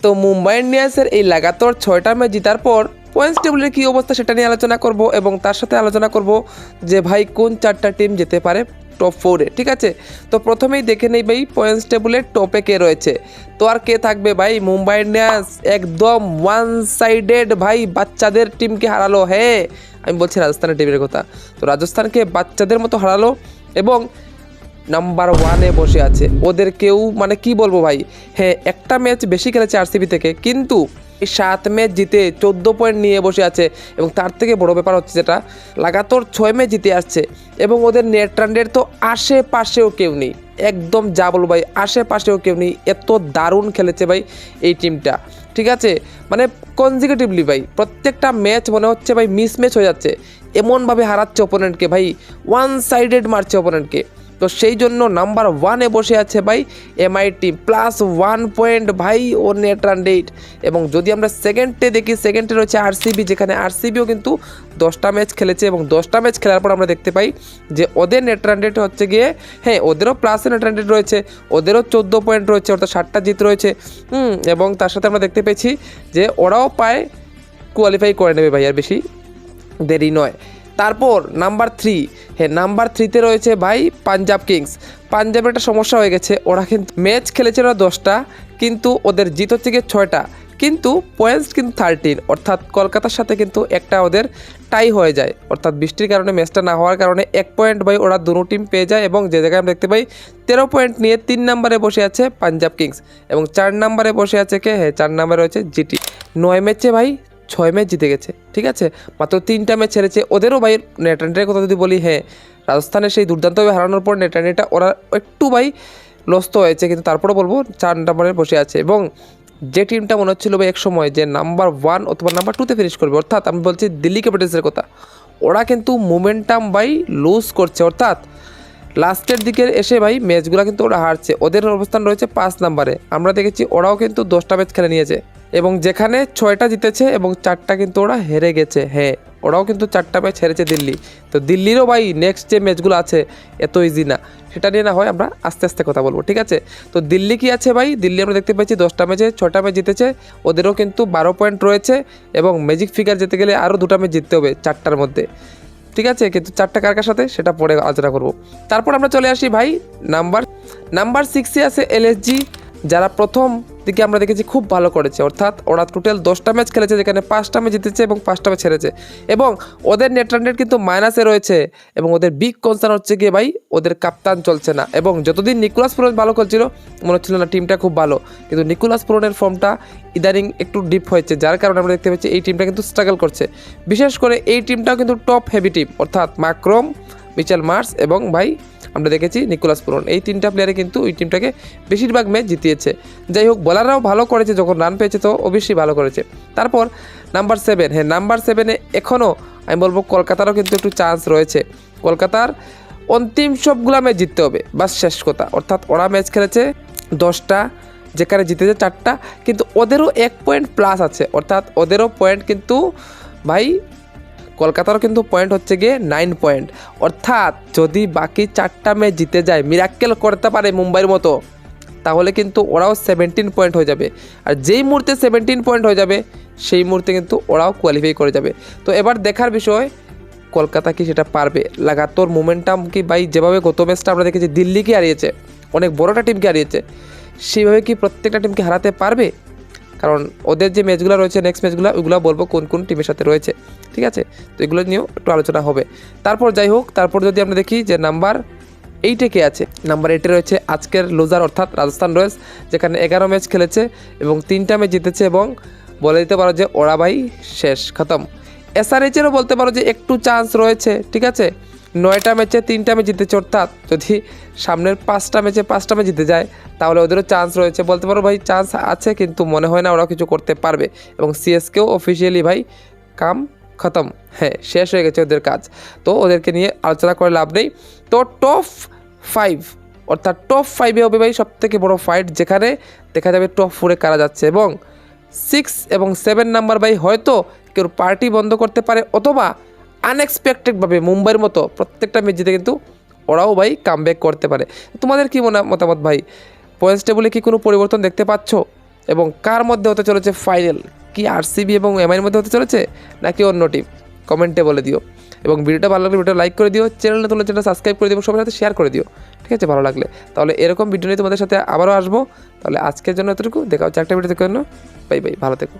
তো মুম্বাই ইন্ডিয়ান্সের এই লাগাতার 6টা ম্যাচ জেতার পর পয়েন্টস টেবিলের কী অবস্থা সেটা নিয়ে আলোচনা করব এবং তার সাথে আলোচনা করব যে ভাই কোন 4টা টিম যেতে পারে টপ 4-এ। ঠিক আছে, তো প্রথমেই দেখে নেই ভাই পয়েন্টস টেবিলের টপে কে রয়েছে। তো আর কে থাকবে ভাই, মুম্বাই ইন্ডিয়ান্স একদম ওয়ান সাইডেড ভাই, বাচ্চাদের টিমকে হারালো। হ্যাঁ, আমি বলছি রাজস্থানের টিমের কথা। তো রাজস্থানকে বাচ্চাদের মতো হারালো এবং নাম্বার 1-এ বসে আছে। ওদের কেউ মানে কি বলবো ভাই, হ্যাঁ একটা ম্যাচ বেশি খেলেছে আরসিবি থেকে, কিন্তু এই 7 ম্যাচ জিতে 14 পয়েন্ট নিয়ে বসে আছে। এবং তার থেকে বড় ব্যাপার হচ্ছে যেটা লাগাতার 6 ম্যাচ জিতে আসছে এবং ওদের নেট রান রেট তো আশেপাশেও কেউ নেই। একদম যা বলবো ভাই, আশেপাশেও কেউ নেই। এত দারুণ খেলেছে ভাই এই টিমটা। ঠিক আছে, মানে কনজিকিউটিভলি ভাই প্রত্যেকটা ম্যাচ মনে হচ্ছে ভাই মিস ম্যাচ হয়ে যাচ্ছে, এমনভাবে হারাচ্ছে অপোনেন্টকে ভাই, ওয়ান সাইডেড মারছে অপোনেন্টকে। তো সেই জন্য নাম্বার 1-এ বসে আছে ভাই এমআই টিম, +1 পয়েন্ট ভাই ও নেট রান রেট। এবং যদি আমরা সেকেন্ডে দেখি, সেকেন্ডে রয়েছে আরসিবি, যেখানে আরসিবিও কিন্তু 10টা ম্যাচ খেলেছে এবং 10টা ম্যাচ খেলার পর আমরা দেখতে পাই যে ওদের নেট রান রেট হচ্ছে গিয়ে, হ্যাঁ ওদেরও প্লাসে নেট রান রেট রয়েছে, ওদেরও 14 পয়েন্ট রয়েছে, অর্থাৎ 7টা জিত রয়েছে। এবং তার সাথে আমরা দেখতে পেয়েছি যে ওরাও পায় কোয়ালিফাই করে নেবে ভাই, আর বেশি দেরি নয়। তারপর নাম্বার 3, হ্যাঁ নাম্বার 3-তে রয়েছে ভাই পাঞ্জাব কিংস। পাঞ্জাবের একটা সমস্যা হয়ে গেছে, ওরা কিন্তু ম্যাচ খেলেছে ওরা 10টা, কিন্তু ওদের জিত হচ্ছে গিয়ে 6টা, কিন্তু পয়েন্টস কিন্তু 13, অর্থাৎ কলকাতার সাথে কিন্তু একটা ওদের টাই হয়ে যায়। অর্থাৎ বৃষ্টির কারণে ম্যাচটা না হওয়ার কারণে 1 পয়েন্ট ভাই ওরা দুটো টিম পেয়ে যায়। এবং যে জায়গায় আমরা দেখতে পাই 13 পয়েন্ট নিয়ে 3 নম্বরে বসে আছে পাঞ্জাব কিংস এবং 4 নম্বরে বসে আছে কে, হ্যাঁ 4 নম্বরে রয়েছে জিটি। 9 ম্যাচে ভাই 6 ম্যাচ জিতে গেছে। ঠিক আছে, মাত্র 3টা ম্যাচ ছেড়েছে। ওদেরও ভাই নেট রান রেটের কথা যদি বলি, হ্যাঁ রাজস্থানের সেই দুর্দান্তভাবে হারানোর পর নেট রান রেটটা ওরা একটু ভাই লস তো হয়েছে, কিন্তু তারপরে বলবো 4 নম্বরে বসে আছে। এবং যে টিমটা মনে হচ্ছিল ভাই এক সময় যে নাম্বার 1 অথবা নাম্বার 2-তে ফিনিশ করবে, অর্থাৎ আমি বলছি দিল্লি ক্যাপিটালসের কথা, ওরা কিন্তু মোমেন্টাম ভাই লুজ করছে, অর্থাৎ লাস্টের দিকে এসে ভাই ম্যাচগুলো কিন্তু ওরা হারছে। ওদের অবস্থান রয়েছে 5 নম্বরে। আমরা দেখেছি ওরাও কিন্তু 10টা ম্যাচ খেলে নিয়েছে এবং যেখানে 6টা জিতেছে এবং 4টা কিন্তু ওরা হেরে গেছে। হ্যাঁ ওরাও কিন্তু 4টা ম্যাচ হেরেছে দিল্লি। তো দিল্লিরও ভাই নেক্সট যে ম্যাচগুলো আছে এত ইজি না, সেটা নিয়ে না হয় আমরা আস্তে আস্তে কথা বলবো। ঠিক আছে, তো দিল্লি কি আছে ভাই, দিল্লি আমরা দেখতে পাচ্ছি 10টা ম্যাচে 6টা ম্যাচ জিতেছে, ওদেরও কিন্তু 12 পয়েন্ট রয়েছে এবং ম্যাজিক ফিগার যেতে গেলে আরও 2টা ম্যাচ জিততে হবে 4টার মধ্যে। ঠিক আছে, কিন্তু 4টা কার সাথে সেটা পরে আলোচনা করব। তারপর আমরা চলে আসি ভাই নাম্বার 6-এ আছে এলএসজি, যারা প্রথম দিকে আমরা দেখেছি খুব ভালো করেছে, অর্থাৎ ওরা টোটাল 10টা ম্যাচ খেলেছে, যেখানে 5টা ম্যাচ জিতেছে এবং 5টা ম্যাচ হেরেছে এবং ওদের নেট রান রেট কিন্তু মাইনাসে রয়েছে। এবং ওদের বিগ কনসার্ন হচ্ছে গিয়ে ভাই ওদের কাপ্তান চলছে না। এবং যতদিন নিকোলাস পুরন ভালো খেলছিল মনে হচ্ছিল না টিমটা খুব ভালো, কিন্তু নিকোলাস পুরনের ফর্মটা ইদানিং একটু ডিপ হয়েছে, যার কারণে আমরা দেখতে পাচ্ছি এই টিমটা কিন্তু স্ট্রাগল করছে। বিশেষ করে এই টিমটাও কিন্তু টপ হেভি টিম, অর্থাৎ মাকরম, মিচেল মার্শ এবং ভাই আমরা দেখেছি নিকোলাস পুরন, এই 3টা প্লেয়ারে কিন্তু ওই টিমটাকে বেশিরভাগ ম্যাচ জিতিয়েছে। যাই হোক, বোলাররাও ভালো করেছে, যখন রান পেয়েছে তো অবশ্যই ভালো করেছে। তারপর নাম্বার 7, হ্যাঁ নাম্বার 7-এ এখনও আমি বলবো কলকাতারও কিন্তু একটু চান্স রয়েছে। কলকাতার অন্তিম সবগুলা ম্যাচ জিততে হবে, বাস শেষ কথা। অর্থাৎ ওরা ম্যাচ খেলেছে 10টা, যেখানে জিতেছে 4টা, কিন্তু ওদেরও 1 পয়েন্ট প্লাস আছে, অর্থাৎ ওদেরও পয়েন্ট কিন্তু ভাই কলকাতারও কিন্তু পয়েন্ট হচ্ছে গিয়ে 9 পয়েন্ট। অর্থাৎ যদি বাকি 4টা ম্যাচ জিতে যায়, মিরাক্কেল করতে পারে মুম্বাইয়ের মতো, তাহলে কিন্তু ওরাও 17 পয়েন্ট হয়ে যাবে। আর যেই মুহূর্তে 17 পয়েন্ট হয়ে যাবে সেই মুহূর্তে কিন্তু ওরাও কোয়ালিফাই করে যাবে। তো এবার দেখার বিষয় কলকাতা কি সেটা পারবে। লাগাতার মোমেন্টাম কি ভাই, যেভাবে গত ম্যাচটা আমরা দেখেছি দিল্লিকে হারিয়েছে, অনেক বড়টা টিমকে হারিয়েছে, সেইভাবে কি প্রত্যেকটা টিমকে হারাতে পারবে? কারণ ওদের যে ম্যাচগুলো রয়েছে নেক্সট ম্যাচগুলো, ওইগুলো বলবো কোন কোন টিমের সাথে রয়েছে। ঠিক আছে, তো এগুলো নিয়েও একটু আলোচনা হবে। তারপর যাই হোক, তারপর যদি আমরা দেখি যে নাম্বার 8-এ কে আছে, নাম্বার 8-এ রয়েছে আজকের লুজার অর্থাৎ রাজস্থান রয়্যালস, যেখানে 11 ম্যাচ খেলেছে এবং 3টা ম্যাচ জিতেছে এবং বলে দিতে পারো যে ওরা ভাই শেষ খতম। এসআরএইচেরও বলতে পারো যে একটু চান্স রয়েছে। ঠিক আছে, 9টা ম্যাচে 3টা ম্যাচ জিতেছে, অর্থাৎ যদি সামনের 5টা ম্যাচে 5টা ম্যাচ জিতে যায় তাহলে ওদেরও চান্স রয়েছে। বলতে পারো ভাই চান্স আছে, কিন্তু মনে হয় না ওরা কিছু করতে পারবে। এবং সিএসকেও অফিসিয়ালি ভাই কাম খতম, হ্যাঁ শেষ হয়ে গেছে ওদের কাজ, তো ওদেরকে নিয়ে আলোচনা করে লাভ নেই। তো টপ 5 অর্থাৎ টপ 5-এ হবে ভাই সবথেকে বড় ফাইট, যেখানে দেখা যাবে টপ 4-এ কারা যাচ্ছে। এবং 6 এবং 7 নাম্বার ভাই হয়তো কেউ পার্টি বন্ধ করতে পারে, অথবা আনএক্সপেক্টেডভাবে মুম্বাইয়ের মতো প্রত্যেকটা ম্যাচ জিতে কিন্তু ওরাও ভাই কামব্যাক করতে পারে। তোমাদের কি মতামত ভাই, পয়েন্টস টেবিলে কি কোনো পরিবর্তন দেখতে পাচ্ছ? এবং কার মধ্যে হতে চলেছে ফাইনাল, কি আরসিবি এবং এমআইয়ের মধ্যে হতে চলেছে নাকি অন্য টিম, কমেন্টে বলে দিও। এবং ভিডিওটা ভালো লাগলে ভিডিও লাইক করে দিও, চ্যানেলে তোমরা চ্যানেল সাবস্ক্রাইব করে দিও এবং সবার সাথে শেয়ার করে দিও, ঠিক আছে ভালো লাগলে। তাহলে এরকম ভিডিও নিয়ে তোমাদের সাথে আবারও আসবো। তাহলে আজকের জন্য এতটুকু, দেখা হচ্ছে একটা ভিডিও দেখে, বাই বাই, ভালো থেকো।